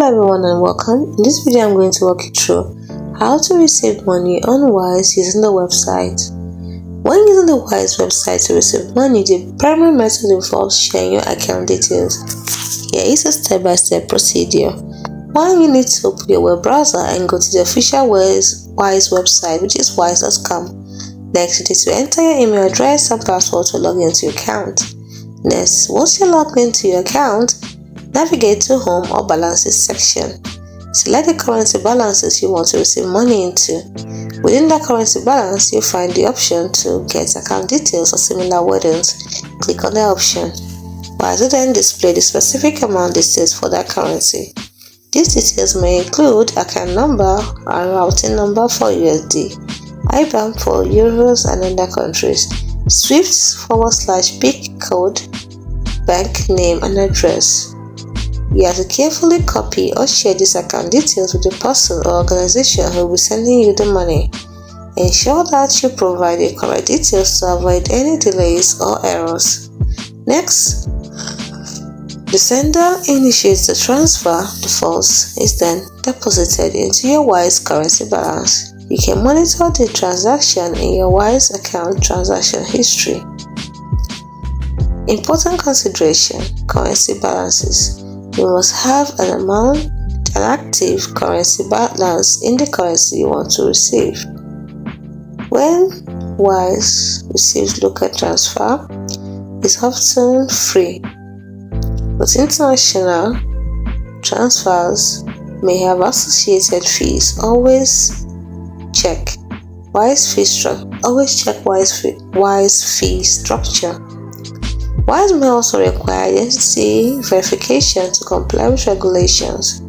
Hello everyone and welcome. In this video I'm going to walk you through how to receive money on Wise using the website. When using the Wise website to receive money, the primary method involves sharing your account details. Here is a step-by-step procedure. One, you need to open your web browser and go to the official Wise website, which is wise.com. Next, you need to enter your email address and password to log into your account. Next, once you're logged into your account, navigate to Home or Balances section. Select the currency balances you want to receive money into. Within that currency balance, you'll find the option to get account details or similar wordings. Click on the option. Wise will then display the specific amount details for that currency. These details may include account number and routing number for USD, IBAN for euros and other countries, SWIFT/PIC code, bank name and address. You have to carefully copy or share these account details with the person or organization who will be sending you the money. Ensure that you provide the correct details to avoid any delays or errors. Next, the sender initiates the transfer. The funds is then deposited into your Wise currency balance. You can monitor the transaction in your Wise account transaction history. Important consideration: currency balances. You must have an active currency balance in the currency you want to receive. When Wise receives local transfer, it's often free, but international transfers may have associated fees. Always check Wise fee structure. Wise may also require identity verification to comply with regulations.